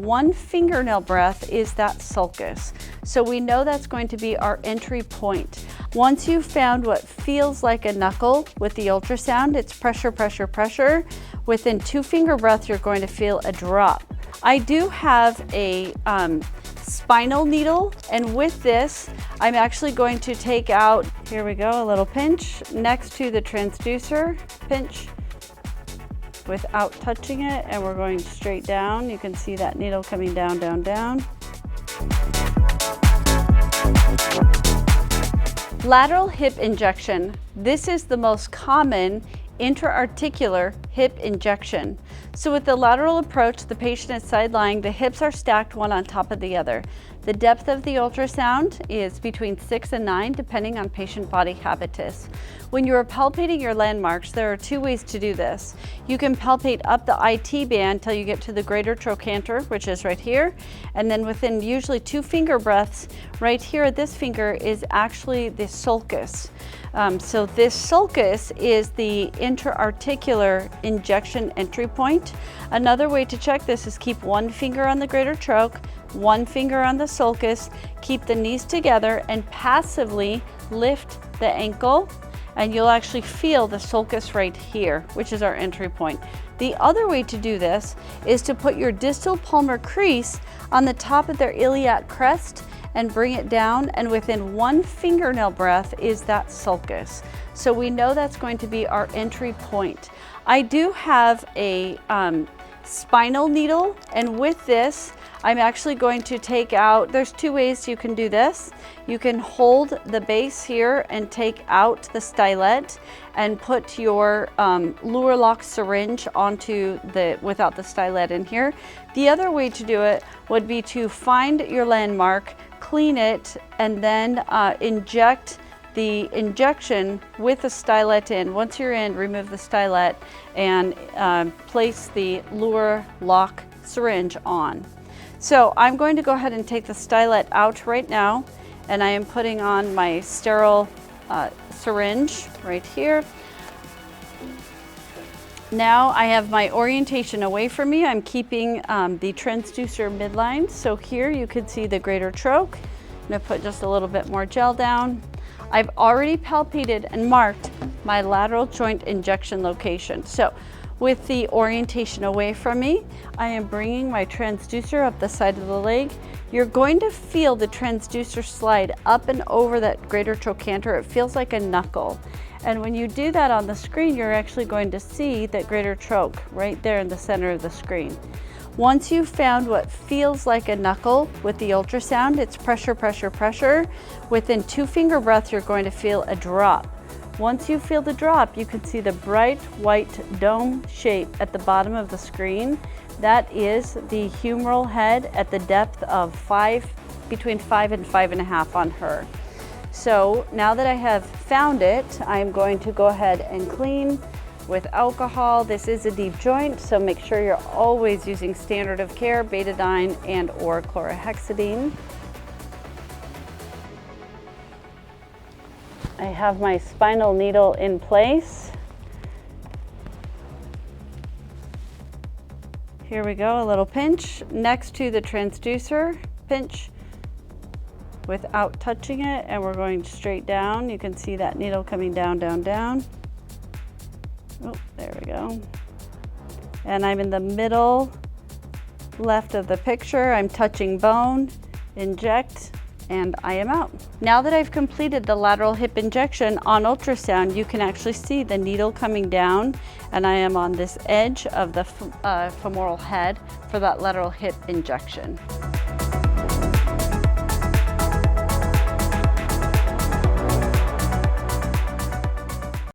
1 fingernail breadth is that sulcus. So we know that's going to be our entry point. Once you've found what feels like a knuckle with the ultrasound, it's pressure, pressure, pressure. Within 2 finger breaths, you're going to feel a drop. I do have a spinal needle, and with this, I'm actually going to take out, here we go, a little pinch next to the transducer, pinch without touching it, and we're going straight down. You can see that needle coming down, down, down. Lateral hip injection. This is the most common intra-articular hip injection. So with the lateral approach, the patient is side lying, the hips are stacked one on top of the other. The depth of the ultrasound is between 6 and 9, depending on patient body habitus. When you are palpating your landmarks, there are 2 ways to do this. You can palpate up the IT band till you get to the greater trochanter, which is right here, and then within usually 2 finger breaths, right here at this finger is actually the sulcus. So this sulcus is the intra-articular injection entry point. Another way to check this is keep 1 finger on the greater troch, 1 finger on the sulcus, keep the knees together and passively lift the ankle, and you'll actually feel the sulcus right here, which is our entry point. The other way to do this is to put your distal palmar crease on the top of their iliac crest and bring it down, and within 1 fingernail breadth is that sulcus. So we know that's going to be our entry point. I do have a spinal needle, and with this, I'm actually going to take out, there's 2 ways you can do this. You can hold the base here and take out the stylet and put your luer lock syringe onto without the stylet in here. The other way to do it would be to find your landmark, clean it, and then inject the injection with the stylet in. Once you're in, remove the stylet and place the luer lock syringe on. So I'm going to go ahead and take the stylet out right now, and I am putting on my sterile syringe right here. Now I have my orientation away from me. I'm keeping the transducer midline. So here you can see the greater troch. I'm gonna put just a little bit more gel down. I've already palpated and marked my lateral joint injection location. So with the orientation away from me, I am bringing my transducer up the side of the leg. You're going to feel the transducer slide up and over that greater trochanter. It feels like a knuckle. And when you do that on the screen, you're actually going to see that greater troch right there in the center of the screen. Once you've found what feels like a knuckle with the ultrasound, it's pressure, pressure, pressure. Within 2 finger breaths, you're going to feel a drop. Once you feel the drop, you can see the bright white dome shape at the bottom of the screen. That is the humeral head at the depth of between 5 and 5.5 on her. So now that I have found it, I'm going to go ahead and clean with alcohol. This is a deep joint, so make sure you're always using standard of care, betadine and or chlorhexidine. I have my spinal needle in place. Here we go, a little pinch next to the transducer, pinch without touching it, and we're going straight down. You can see that needle coming down, down, down. Oh, there we go. And I'm in the middle left of the picture. I'm touching bone, inject, and I am out. Now that I've completed the lateral hip injection on ultrasound, you can actually see the needle coming down, and I am on this edge of the femoral head for that lateral hip injection.